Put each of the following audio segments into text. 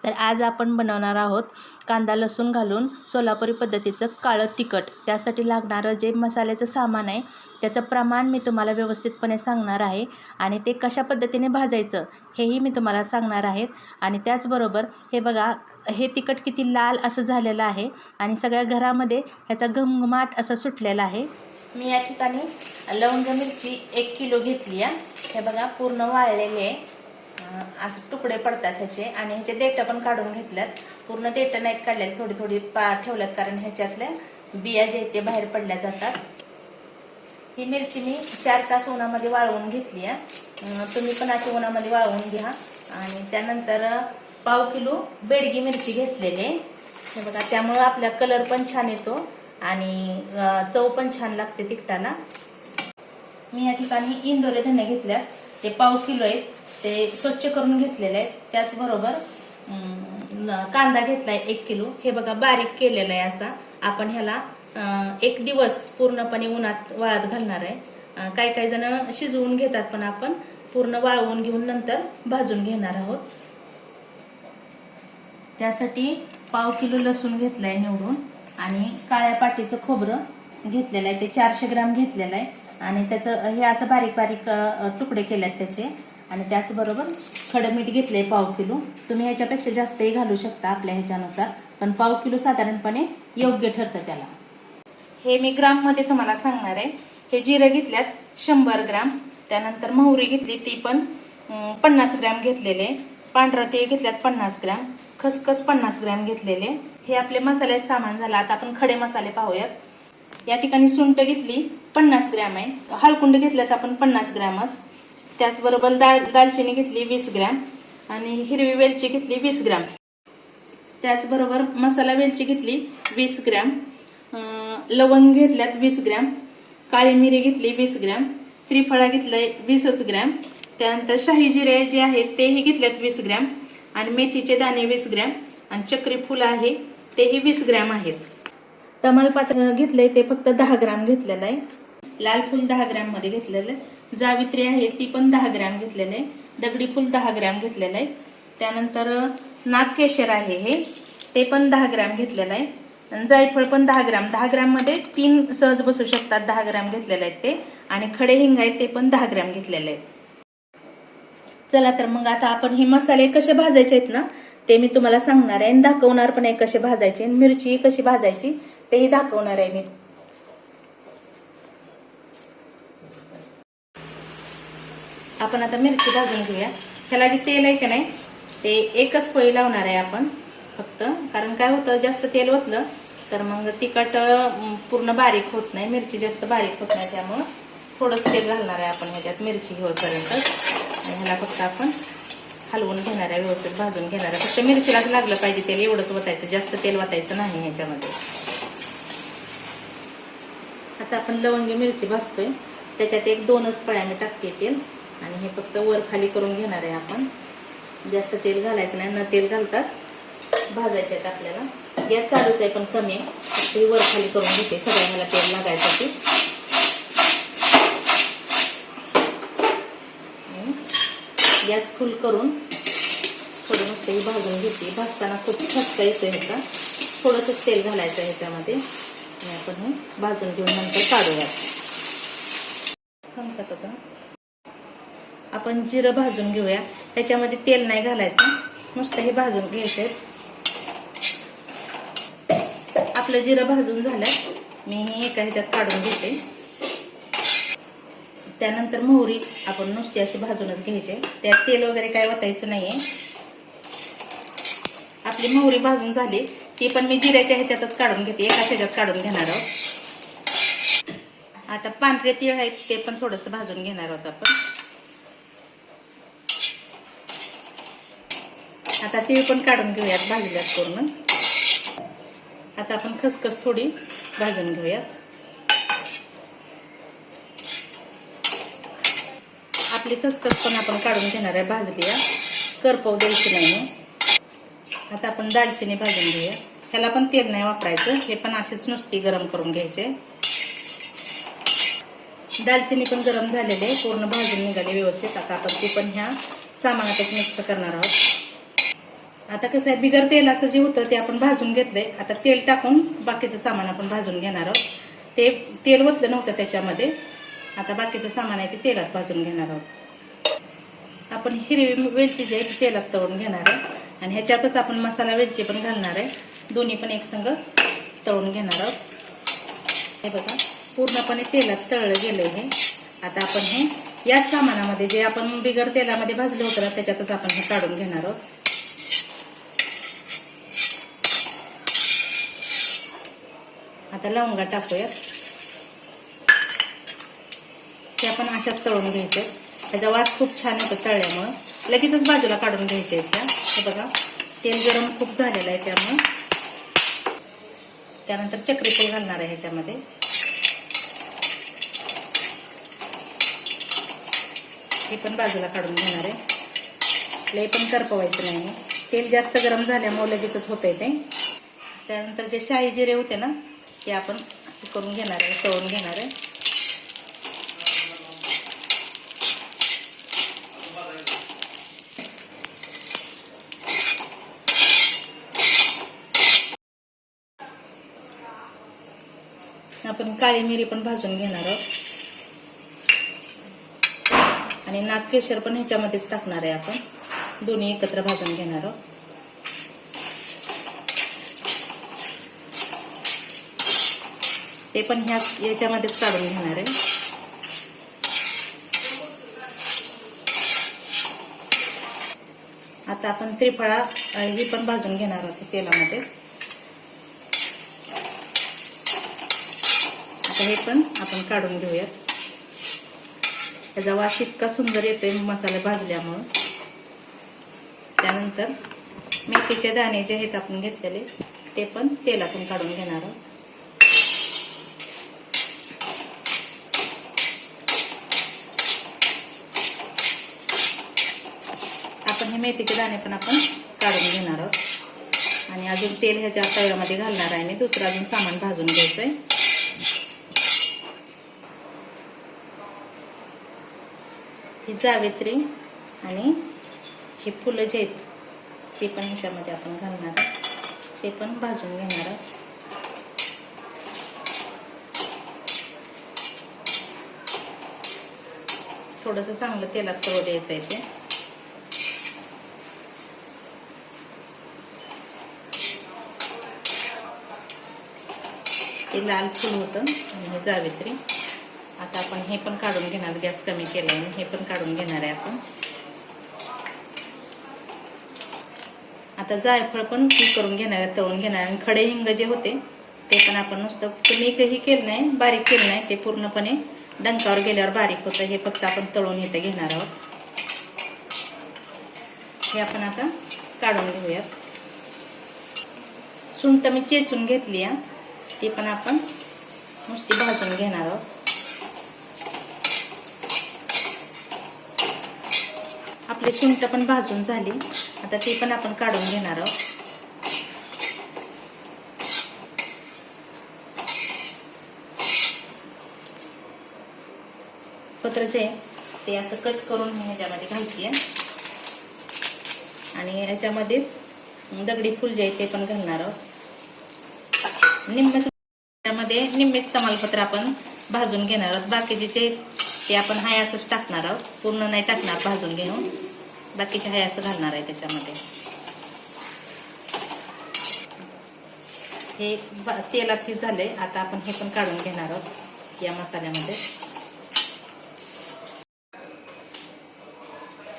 तर आज आपण बनवणार आहोत कांदा लसूण घालून सोलापुरी पद्धतीचं काळं तिखट। त्यासाठी लागणारं जे मसाल्याचं सामान आहे त्याचं प्रमाण मी तुम्हाला व्यवस्थितपणे सांगणार आहे आणि ते कशा पद्धतीने भाजायचं हेही मी तुम्हाला सांगणार आहे। आणि त्याचबरोबर हे बघा, हे तिखट किती लाल असं झालेलं आहे आणि सगळ्या घरामध्ये ह्याचा घमघमाट असं सुटलेला आहे। मी या ठिकाणी लवंग मिरची 1 किलो घेतली आहे। हे बघा पूर्ण वाळलेले आहे, असे तुकडे पडतात ह्याचे आणि ह्याचे देठ पण काढून घेतल्यात। पूर्ण देठ नाहीत काढल्यात, थोडी थोडी ठेवल्यात कारण ह्याच्यातल्या बिया जे ते बाहेर पडल्या जातात। ही मिरची मी 4 तास उन्हामध्ये वाळवून घेतली आहे, तुम्ही पण अशी उन्हामध्ये वाळवून घ्या। आणि त्यानंतर पाव किलो बेडगी मिरची घेतलेली आहे, हे बघा, त्यामुळे आपला कलर पण छान येतो आणि चव पण छान लागते तिखटाला। मी या ठिकाणी इंदोरे धने घेतल्यात, ते पाव किलो आहेत, ते स्वच्छ करून घेतलेले आहेत। त्याचबरोबर कांदा घेतलाय 1 किलो, हे बघा बारीक केलेला आहे असा। आपण ह्याला 1 दिवस पूर्णपणे उन्हात वाळत घालणार आहे। काही काही जण शिजवून घेतात, पण आपण पूर्ण वाळवून घेऊन नंतर भाजून घेणार आहोत। त्यासाठी पाव किलो लसूण घेतलाय निवडून आणि काळ्या पाटीचं खोबरं घेतलेलं आहे, ते 400 ग्राम घेतलेलं आहे आणि त्याचं हे असं बारीक बारीक तुकडे केलेत त्याचे। आणि त्याचबरोबर खडं मीठ घेतलंय पाव किलो, तुम्ही ह्याच्यापेक्षा जास्तही घालू शकता आपल्या ह्याच्यानुसार, पण पाव किलो साधारणपणे योग्य ठरतं त्याला। हे मी ग्राम मध्ये तुम्हाला सांगणार आहे। हे जिरे घेतल्यात 100 ग्राम, त्यानंतर मोहरी घेतली ती पण 50 ग्राम घेतलेले, पांढरं तेल घेतल्यात 50 ग्राम, खसखस 50 ग्राम घेतलेले। हे आपले मसाल्याचे सामान झालं। आता आपण खडे मसाले पाहूयात। या ठिकाणी सुंठ घेतली 50 ग्राम आहे, हळकुंड घेतल्यात आपण 50 ग्रामच। त्याचबरोबर दालचिनी घेतली 20 ग्राम आणि हिरवी वेलची घेतली 20 ग्राम। त्याचबरोबर मसाला वेलची घेतली 20 ग्राम, लवंग घेतल्यात 20 ग्राम, काळी मिरी घेतली 20 ग्राम, त्रिफळा घेतलंय 20 ग्राम, त्यानंतर शाही जिरे जे आहेत तेही घेतल्यात 20 ग्राम आणि मेथीचे दाणे 20 ग्राम आणि चक्री फूल आहे तेही 20 ग्राम आहेत। तमालपत्र घेतलंय ते फक्त 10 ग्राम घेतलेलं आहे, लाल फूल 10 ग्राम मध्ये घेतलेलं आहे, जावित्री आहे ती पण 10 ग्राम घेतलेलं आहे, दगडी फूल 10 ग्राम घेतलेलं आहे। त्यानंतर नागकेशर आहे हे, ते पण 10 ग्राम घेतलेलं आहे आणि जायफळ पण 10 ग्राम। 10 ग्राम मध्ये 3 सहज बसू शकतात, 10 ग्राम घेतलेले आहेत ते। आणि खडे हिंग आहेत ते पण 10 ग्राम घेतलेले आहेत। चला तर मग आता आपण हे मसाले कसे भाजायचे आहेत ना ते मी तुम्हाला सांगणार आहे आणि दाखवणार पण आहे कसे भाजायचे, मिरची कशी भाजायची तेही दाखवणार आहे मी। आपण आता मिरची भाजून घेऊया। ह्याला जे तेल आहे की नाही ते एकच पळी लावणार आहे आपण फक्त, कारण काय होतं जास्त तेल ओतलं तर मग तिखट पूर्ण बारीक होत नाही, मिरची जास्त बारीक होत नाही, त्यामुळे थोडंच तेल घालणार आहे आपण ह्याच्यात मिरची होईपर्यंत। आणि ह्याला फक्त आपण हलवून घेणार आहे, व्यवस्थित भाजून घेणार आहे। फक्त मिरचीलाच लागलं पाहिजे तेल, एवढंच ओतायचं, जास्त तेल ओतायचं नाही ह्याच्यामध्ये। आता आपण लवंगी मिरची भाजतोय, त्याच्यात 1-2च पळ्या मी टाकते तेल आणि हे फक्त वर खाली करून घेणार आहे आपण, जास्त तेल घालायचं नाही, न तेल घालताच भाजायचे आहेत आपल्याला। गॅस चालूच आहे पण कमी आहे, फक्त वर खाली करून घेते सगळ्यांना तेल लागायसाठी। गॅस फुल करून थोडं नुसतं भाजून घेते, भाजताना खूप खचका येतं ह्याचा, थोडंसंच तेल घालायचं ह्याच्यामध्ये आणि आपण हे भाजून घेऊन नंतर काढूया। आपण जिरं भाजून घेऊया, त्याच्यामध्ये तेल नाही घालायचं, नुसतं हे भाजून घ्यायचंय। आपलं जिरं भाजून झालं, मी हे एका ह्याच्यात काढून घेते। त्यानंतर मोहरी आपण नुसती अशी भाजूनच घ्यायची, त्यात तेल वगैरे काय वाटायचं नाहीये। आपली मोहरी भाजून झाली, ती पण मी जिऱ्याच्या ह्याच्यातच काढून घेते, एका ह्याच्यात काढून घेणार आहोत। आता पांढरे तीळ आहेत ते पण थोडंसं भाजून घेणार आहोत आपण। आता तीळ पण काढून घेऊयात, भाजल्यात पूर्ण। आता आपण खसखस थोडी भाजून घेऊयात। आपली खसखस पण आपण काढून घेणार आहे, भाजली आहे, करपवू द्यायची नाही। आता आपण दालचिनी भाजून घेऊया, ह्याला पण तेल नाही वापरायचं, हे पण असेच नुसती गरम करून घ्यायचे। दालचिनी पण गरम झालेली आहे, पूर्ण भाजून निघाली व्यवस्थित। आता आपण ती पण ह्या सामानातच मिक्स करणार आहोत। आता कसं आहे, बिगर तेलाचं जे होतं ते आपण भाजून घेतलंय. आता तेल टाकून बाकीचं सामान आपण भाजून घेणार आहोत. ते तेल ओतलं नव्हतं त्याच्यामध्ये. आता बाकीचं सामान आहे ते तेलात भाजून घेणार आहोत. आपण हिरवी वेलची जी आहे ती तेलात तळून घेणार आहे आणि ह्याच्यातच आपण मसाला वेलची पण घालणार आहे. दोन्ही पण एक संग तळून घेणार आहोत. हे बघा, पूर्णपणे तेलात तळलं गेलंय हे. आता आपण हे याच सामानामध्ये जे आपण बिगर तेलामध्ये भाजलं होतं ना त्याच्यातच आपण हे काढून घेणार आहोत. आता लवंगा टाकूयात. ते आपण अशाच तळून घ्यायचे. त्याचा वास खूप छान येतो तळल्यामुळं. लगेचच बाजूला काढून घ्यायचे आहेत त्या. हे बघा, तेल गरम खूप झालेलं आहे त्यामुळं. त्यानंतर चक्री फूल घालणार आहे ह्याच्यामध्ये. हे पण बाजूला काढून घेणार आहे. लई पण करपवायचं नाही. तेल जास्त गरम झाल्यामुळे लगेचच होतंय ते. त्यानंतर जे शाही जिरे होते ना ते आपण करून घेणार आहे, तळून घेणार आहे. आपण काळी मिरी पण भाजून घेणार आहोत आणि नागकेशर पण ह्याच्यामध्येच टाकणार आहे आपण. दोन्ही एकत्र भाजून घेणार आहोत. ते पण याच्यामध्येच काढून घेणार आहे. आता आपण त्रिफळा ही पण भाजून घेणार आहोत तेलामध्ये. आता हे पण आपण काढून घेऊयात. त्याचा वास इतका सुंदर येतोय मसाला भाजल्यामुळं. त्यानंतर मेथीचे दाणे जे आहेत आपण घेतलेले ते पण तेलातून काढून घेणार आहोत. आपण हे मेथीचे दाणे पण आपण काढून घेणार आहोत आणि अजून तेल ह्याच्या तव्यामध्ये घालणार आहे मी. दुसरं अजून सामान भाजून घ्यायचंय. ही जावेत्री आणि हे फुलं जे आहेत ते पण ह्याच्यामध्ये आपण घालणार आहोत. ते पण भाजून घेणार आहोत. थोडंसं चांगलं तेलात तळू द्यायचं आहे ते. ते लाल फुल होतं आणि हे जावेत्री. आता आपण हे पण काढून घेणार. गॅस कमी केल्याने हे पण काढून घेणार आहे आपण. आता जायफळ पण करून घेणार आहे, तळून घेणार. आणि खडे हिंग जे होते ते पण आपण नुसतं तुम्ही काही केलं नाही, बारीक केलं नाही. ते पूर्णपणे डंकावर गेल्यावर बारीक होतं. हे फक्त आपण तळून इथे घेणार आहोत. हे आपण आता काढून घेऊयात. सुंठ मी चेचून घेतली आहे, ती पण आपण नुसती भाजून घेणार आहोत. आपली सुंठ पण भाजून झाली. आता ती पण आपण काढून घेणार आहोत. पत्र जे ते असं कट करून मी ह्याच्यामध्ये घालते आणि ह्याच्यामध्येच दगडी फूल जे आहे ते पण घालणार आहोत. त्यामध्ये निम्मेच तमालपत्र आपण भाजून घेणार आहोत. बाकीचे ते आपण हाय असंच टाकणार आहोत. पूर्ण नाही टाकणार भाजून घेऊन. बाकीचे हाय असं घालणार आहे त्याच्यामध्ये. हे तेलात हे झालंय. आता आपण हे पण काढून घेणार आहोत या मसाल्यामध्ये.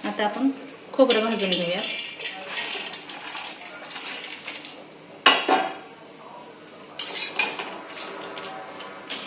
आता आपण खोबरं भाजून घेऊया.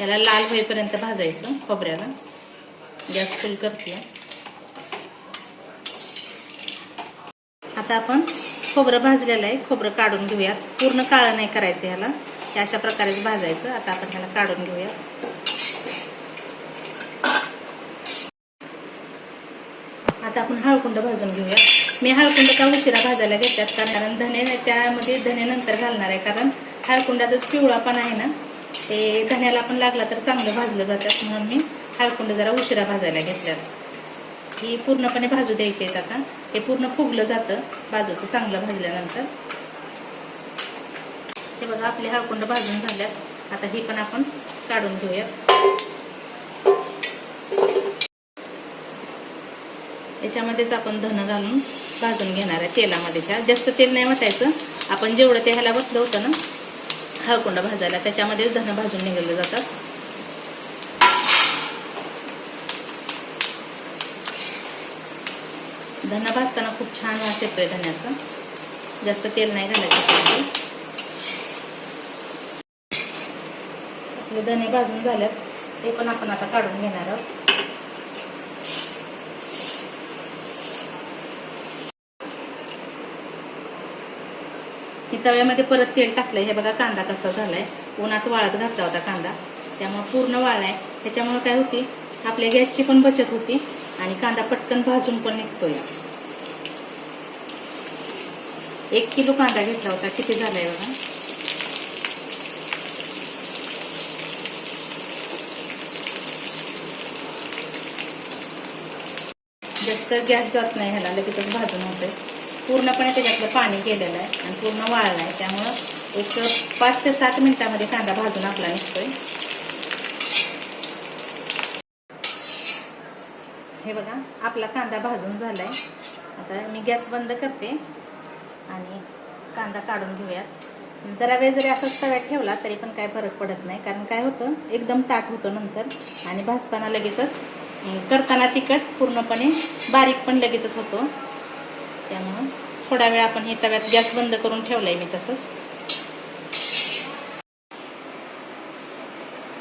याला लाल होईपर्यंत भाजायचं खोबऱ्याला. गॅस फुल करते. आता आपण खोबरं भाजलेलं आहे. खोबरं काढून घेऊयात. पूर्ण काळं नाही करायचं ह्याला. हे अशा प्रकारेच भाजायचं. आता आपण ह्याला काढून घेऊयात. आता आपण हळकुंड भाजून घेऊया. मी हळकुंड का उशिरा भाजायला घेतात कारण धने त्यामध्ये धने नंतर घालणार आहे. कारण हळकुंडाचाच पिवळापणा आहे ना, ते धन्याला पण लागला तर चांगलं भाजलं जातात. म्हणून मी हळकुंड जरा उशिरा भाजायला घेतल्यात. ही पूर्णपणे भाजू द्यायची आहेत. आता हे पूर्ण फुगलं जातं बाजूचं चांगलं भाजल्यानंतर. हे बघा आपले हळकुंड भाजून झाल्यात. आता ही पण आपण काढून घेऊयात. याच्यामध्येच आपण धन घालून भाजून घेणार आहे तेलामध्ये. जास्त तेल नाही वतायचं. आपण जेवढं ते ह्याला वतलं होतं ना हळकुंड भाजायला त्याच्यामध्येच धन भाजून निघाले जातात. धन भाजताना खूप छान वास येतोय धन्याचा. जास्त तेल नाही घालायचं. आपले धने भाजून झाल्यात. ते पण आपण आता काढून घेणार आहोत. ही तव्यामध्ये परत तेल टाकलंय. हे बघा कांदा कसा झालाय. उन्हात वाळत घातला होता कांदा, त्यामुळे पूर्ण वाळलाय. त्याच्यामुळे काय होती आपल्या गॅसची पण बचत होती आणि कांदा पटकन भाजून पण निघतोय. 1 किलो कांदा घेतला होता. किती झालाय बघा. जास्त गॅस जात नाही ह्याला, लगेचच भाजून होतंय. पूर्णपणे त्याच्यातलं पाणी गेलेलं आहे आणि पूर्ण वाळलं आहे. त्यामुळं एक 5 ते 7 मिनिटांमध्ये कांदा भाजून आपला निघतोय. हे बघा आपला कांदा भाजून झालाय. आता मी गॅस बंद करते आणि कांदा काढून घेऊयात. जरा वेळ जरी असंच तव्यात ठेवला तरी पण काय फरक पडत नाही, कारण काय होतं एकदम ताट होतं नंतर आणि भाजताना लगेचच करताना तिखट पूर्णपणे बारीक पण लगेचच होतो. त्यामुळं थोडा वेळ आपण हे तव्यात गॅस बंद करून ठेवलंय मी तसंच.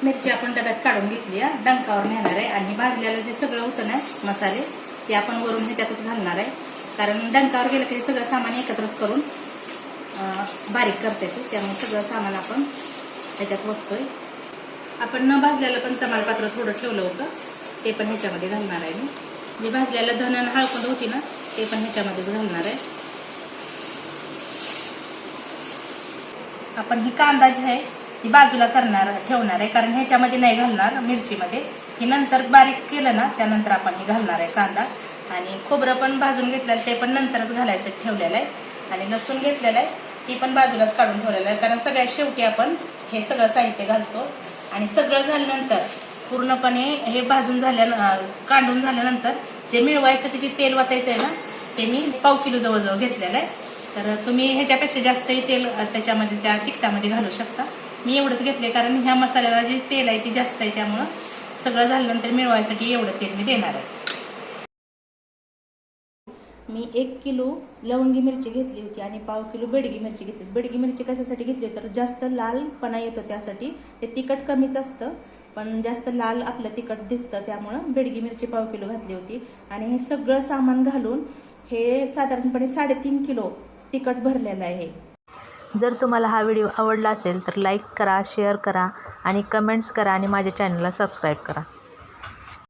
मिरची आपण डब्यात काढून घेतली आहे. डंकावर नेणार आहे आणि भाजलेलं जे सगळं होतं ना मसाले ते आपण वरून ह्याच्यातच घालणार आहे. कारण डंकावर गेलं की सगळं सामान एकत्रच करून बारीक करते ते. त्यामुळे सगळं सामान आपण ह्याच्यात ओततोय. आपण न भाजलेलं पण तमालपत्र थोडं ठेवलं होतं ते पण ह्याच्यामध्ये घालणार आहे मी. जे भाजलेलं धन आणि हळकुंड होती ना ते पण ह्याच्यामध्येच घालणार आहे. आपण ही कांदा जी आहे ती बाजूला ठेवणार आहे, कारण ह्याच्यामध्ये नाही घालणार मिरचीमध्ये. हे नंतर बारीक केलं ना त्यानंतर आपण हे घालणार आहे कांदा. आणि खोबरं पण भाजून घेतलेलं ते पण नंतरच घालायचं ठेवलेलं आहे. आणि लसूण घेतलेलं आहे ती पण बाजूलाच काढून ठेवलेलं आहे, कारण सगळ्यात शेवटी आपण हे सगळं साहित्य घालतो. आणि सगळं झाल्यानंतर पूर्णपणे हे भाजून काढून झाल्यानंतर जे मिळवायसाठी जे तेल वाटायचं आहे ना ते मी 1/2 किलो जवळजवळ घेतलेलं आहे. तर तुम्ही ह्याच्यापेक्षा जास्तही तेल त्याच्यामध्ये त्या तिखटामध्ये घालू शकता. मी एवढंच घेतले कारण ह्या मसाल्याला जे तेल आहे ती जास्त आहे, त्यामुळं सगळं झाल्यानंतर मिळवायसाठी एवढं तेल मी देणार आहे. मी 1 किलो लवंगी मिरची घेतली होती आणि 1/2 किलो बेडगी मिरची घेतली. बेडगी मिरची कशासाठी घेतली तर जास्त लालपणा येतो त्यासाठी. ते तिखट कमीच असतं पण जास्त लाल आपलं तिखट दिसतं, त्यामुळं बेडगी मिरची 1/2 किलो घातली होती. आणि हे सगळं सामान घालून हे साधारणपणे 3.5 किलो तिखट भरलेलं आहे. जर तुम्हाला हा व्हिडिओ आवडला असेल तर लाईक करा, शेअर करा आणि कमेंट्स करा आणि माझ्या चॅनलला सबस्क्राईब करा.